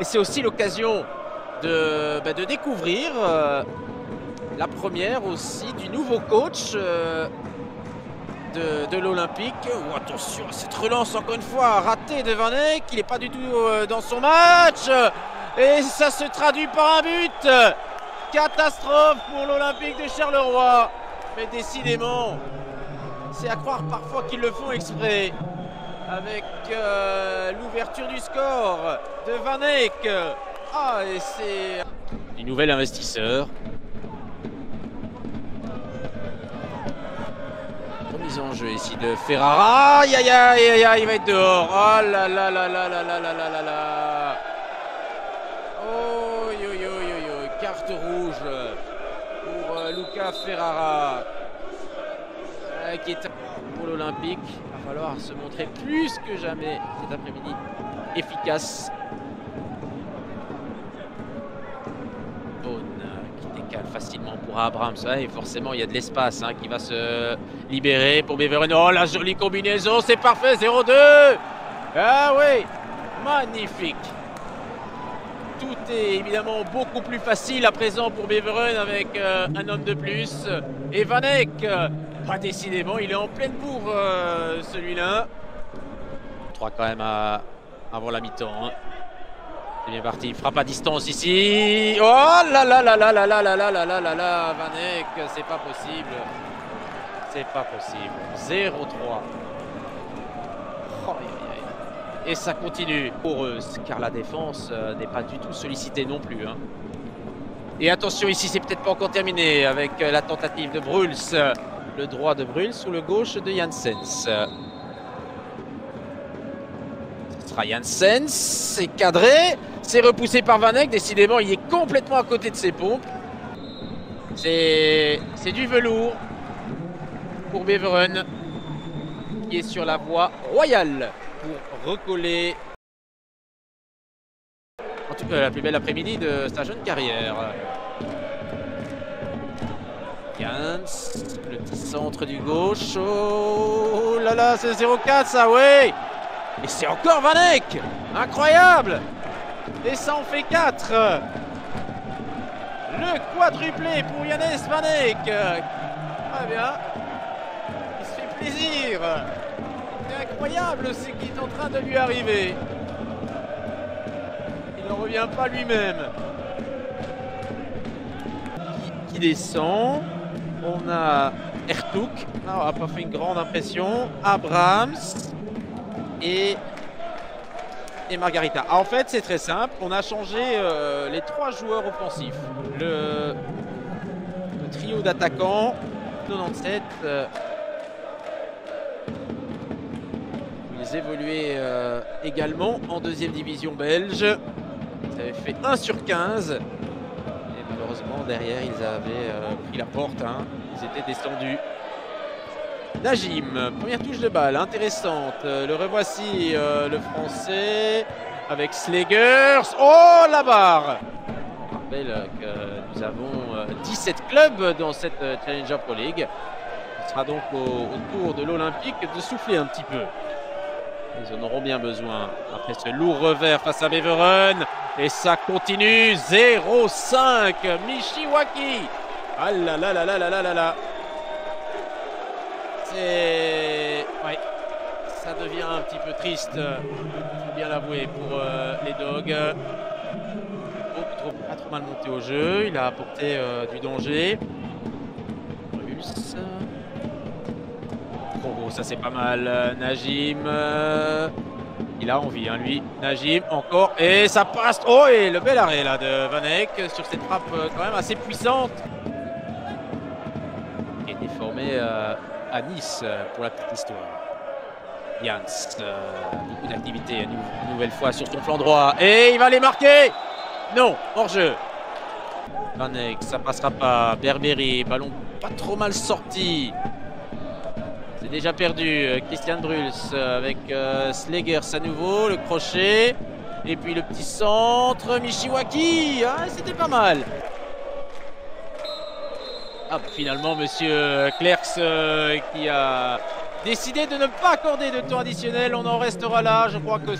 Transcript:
Et c'est aussi l'occasion de découvrir la première aussi du nouveau coach de l'Olympique. Oh, attention à cette relance encore une fois ratée de Van Eyck. Il n'est pas du tout dans son match. Et ça se traduit par un but. Catastrophe pour l'Olympique de Charleroi. Mais décidément, c'est à croire parfois qu'ils le font exprès. Avec l'ouverture du score de Van Eyck. Ah, et c'est du nouvel investisseur. Remise en jeu ici de Ferrara. Aïe, aïe, aïe, aïe, aïe, il va être dehors. Oh là là là là là là là là là là. Oh, yo, yo, yo, yo. Carte rouge pour Luca Ferrara. Qui est pour l'Olympique. Il va falloir se montrer plus que jamais cet après-midi efficace. Qui décale facilement pour Abrams. Et forcément, il y a de l'espace qui va se libérer pour Beveren. Oh, la jolie combinaison, c'est parfait, 0-2. Ah oui, magnifique. Tout est évidemment beaucoup plus facile à présent pour Beveren avec un homme de plus. Et Van Eyck, décidément, il est en pleine bourre celui-là. 3 quand même avant la mi-temps. C'est bien parti, frappe à distance ici. Oh là là là là là là là là là là là là, Van Eyck, c'est pas possible. C'est pas possible. 0-3. Oh, et ça continue. Heureuse, car la défense n'est pas du tout sollicitée non plus. Et attention ici, c'est peut-être pas encore terminé avec la tentative de Bruls. Le droit de Bruls ou le gauche de Janssens. Ce sera Janssens, c'est cadré. C'est repoussé par Van Eyck. Décidément, il est complètement à côté de ses pompes. C'est du velours pour Beveren qui est sur la voie royale pour recoller. En tout cas, la plus belle après-midi de sa jeune carrière. Gans, le petit centre du gauche. Oh là là, c'est 0-4 ça, ouais. Et c'est encore Van Eyck. Incroyable. Et ça en fait 4. Le quadruplé pour Jannes Van Eyck. Très bien. Il se fait plaisir. C'est incroyable ce qui est en train de lui arriver. Il n'en revient pas lui-même. Qui descend. On a Ertug. On n'a pas fait une grande impression. Abrams. Et Margarita. En fait, c'est très simple. On a changé les 3 joueurs offensifs. Le trio d'attaquants. 97. Ils évoluaient également en 2e division belge. Ils avaient fait 1 sur 15. Et malheureusement, derrière, ils avaient pris la porte. Ils étaient descendus. Najim, première touche de balle, intéressante. Le revoici, le français, avec Slegers. Oh, la barre! Je rappelle que nous avons 17 clubs dans cette Challenger Pro League. Ce sera donc au tour de l'Olympique de souffler un petit peu. Ils en auront bien besoin après ce lourd revers face à Beveren. Et ça continue, 0-5, Mishiwaki. Ah là là là là là là là là. Ouais, ça devient un petit peu triste, il faut bien l'avouer, pour les Dogs. Pas trop mal monté au jeu, il a apporté du danger. Oh, ça c'est pas mal. Najim, il a envie, lui. Najim, encore, et ça passe. Oh, et le bel arrêt là de Van Eyck sur cette frappe quand même assez puissante. Qui est déformé à Nice pour la petite histoire. Jans, beaucoup d'activité une nouvelle fois sur son flanc droit. Et il va les marquer. Non, hors-jeu. Van Eyck, ça passera pas. Berberi, ballon pas trop mal sorti. C'est déjà perdu. Christian Bruls avec Slegers à nouveau. Le crochet. Et puis le petit centre. Mishiwaki. C'était pas mal. Finalement, monsieur Clerks qui a décidé de ne pas accorder de temps additionnel. On en restera là. Je crois que